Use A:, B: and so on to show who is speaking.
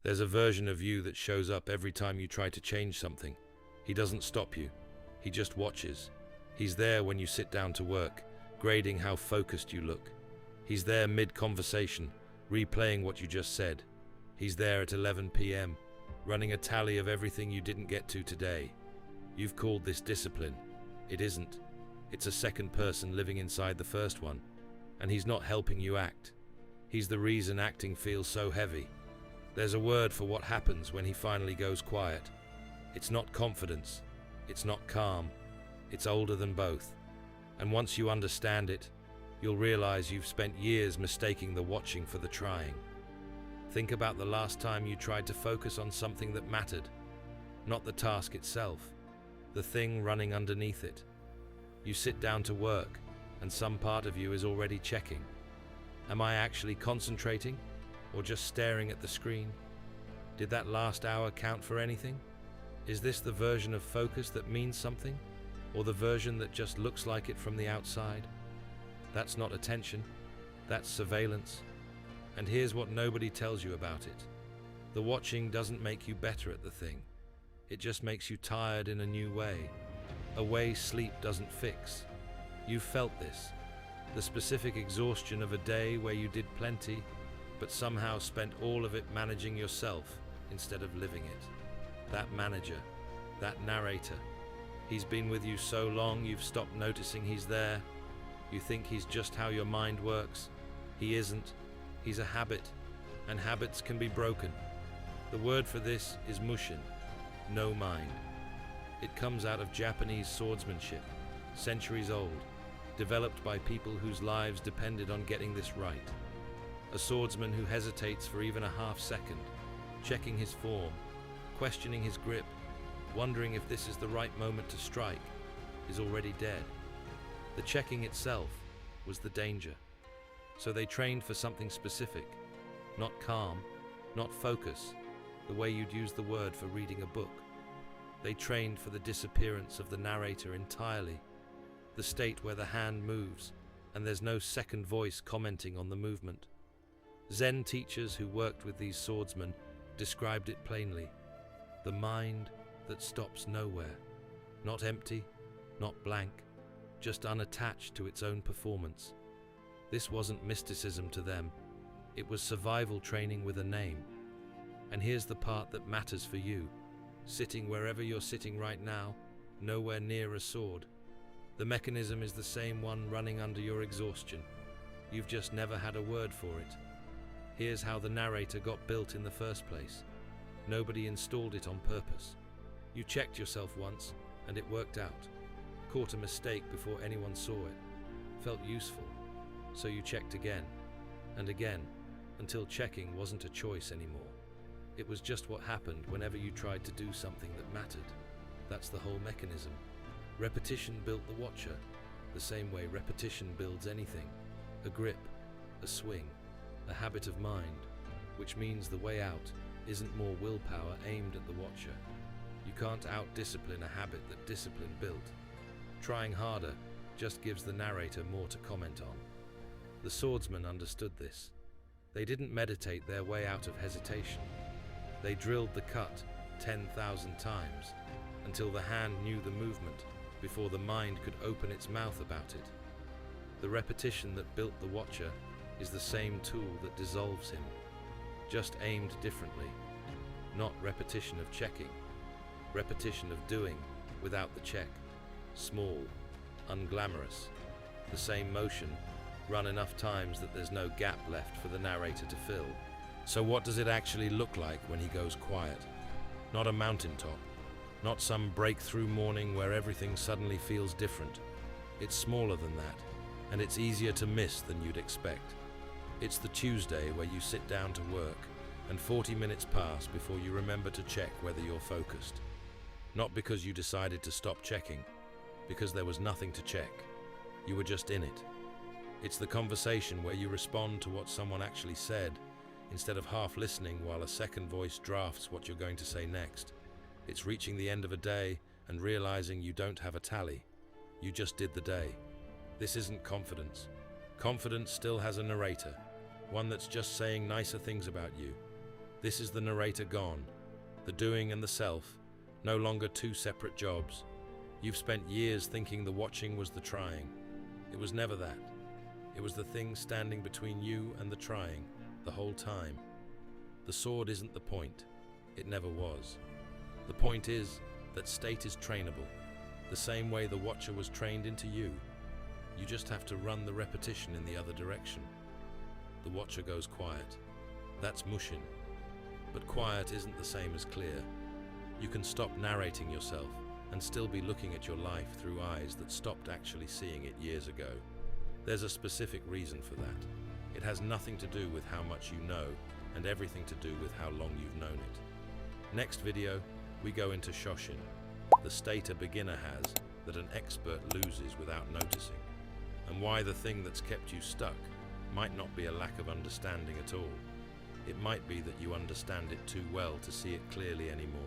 A: There's a version of you that shows up every time you try to change something. He doesn't stop you. He just watches. He's there when you sit down to work, grading how focused you look. He's there mid-conversation, replaying what you just said. He's there at 11 p.m., running a tally of everything you didn't get to today. You've called this discipline. It isn't. It's a second person living inside the first one, and he's not helping you act. He's the reason acting feels so heavy. There's a word for what happens when he finally goes quiet. It's not confidence. It's not calm. It's older than both. And once you understand it, you'll realize you've spent years mistaking the watching for the trying. Think about the last time you tried to focus on something that mattered. Not the task itself, the thing running underneath it. You sit down to work, and some part of you is already checking. Am I actually concentrating, or just staring at the screen? Did that last hour count for anything? Is this the version of focus that means something, or the version that just looks like it from the outside? That's not attention, that's surveillance. And here's what nobody tells you about it. The watching doesn't make you better at the thing. It just makes you tired in a new way. A way sleep doesn't fix. You've felt this. The specific exhaustion of a day where you did plenty, but somehow spent all of it managing yourself instead of living it. That manager, that narrator, he's been with you so long you've stopped noticing he's there. You think he's just how your mind works. He isn't. He's a habit, and habits can be broken. The word for this is mushin, no mind. It comes out of Japanese swordsmanship, centuries old, developed by people whose lives depended on getting this right. A swordsman who hesitates for even a half second, checking his form, questioning his grip, wondering if this is the right moment to strike, is already dead. The checking itself was the danger. So they trained for something specific, not calm, not focus, the way you'd use the word for reading a book. They trained for the disappearance of the narrator entirely, the state where the hand moves and there's no second voice commenting on the movement. Zen teachers who worked with these swordsmen described it plainly: the mind that stops nowhere, not empty, not blank, just unattached to its own performance. This wasn't mysticism to them, it was survival training with a name. And here's the part that matters for you, sitting wherever you're sitting right now, nowhere near a sword. The mechanism is the same one running under your exhaustion. You've just never had a word for it. Here's how the narrator got built in the first place. Nobody installed it on purpose. You checked yourself once, and it worked out. Caught a mistake before anyone saw it. Felt useful. So you checked again, and again, until checking wasn't a choice anymore. It was just what happened whenever you tried to do something that mattered. That's the whole mechanism. Repetition built the watcher, the same way repetition builds anything. A grip, a swing, a habit of mind, which means the way out isn't more willpower aimed at the watcher. You can't out-discipline a habit that discipline built. Trying harder just gives the narrator more to comment on. The swordsmen understood this. They didn't meditate their way out of hesitation. They drilled the cut 10,000 times until the hand knew the movement before the mind could open its mouth about it. The repetition that built the watcher is the same tool that dissolves him, just aimed differently. Not repetition of checking, repetition of doing without the check. Small, unglamorous, the same motion, run enough times that there's no gap left for the narrator to fill. So what does it actually look like when he goes quiet? Not a mountaintop, not some breakthrough morning where everything suddenly feels different. It's smaller than that, and it's easier to miss than you'd expect. It's the Tuesday where you sit down to work, and 40 minutes pass before you remember to check whether you're focused. Not because you decided to stop checking, because there was nothing to check. You were just in it. It's the conversation where you respond to what someone actually said, instead of half listening while a second voice drafts what you're going to say next. It's reaching the end of a day and realizing you don't have a tally. You just did the day. This isn't confidence. Confidence still has a narrator, one that's just saying nicer things about you. This is the narrator gone, the doing and the self, no longer two separate jobs. You've spent years thinking the watching was the trying. It was never that. It was the thing standing between you and the trying, the whole time. The sword isn't the point. It never was. The point is that state is trainable, the same way the watcher was trained into you. You just have to run the repetition in the other direction. The watcher goes quiet. That's Mushin. But quiet isn't the same as clear. You can stop narrating yourself and still be looking at your life through eyes that stopped actually seeing it years ago. There's a specific reason for that. It has nothing to do with how much you know and everything to do with how long you've known it. Next video, we go into Shoshin, the state a beginner has that an expert loses without noticing, and why the thing that's kept you stuck might not be a lack of understanding at all. It might be that you understand it too well to see it clearly anymore.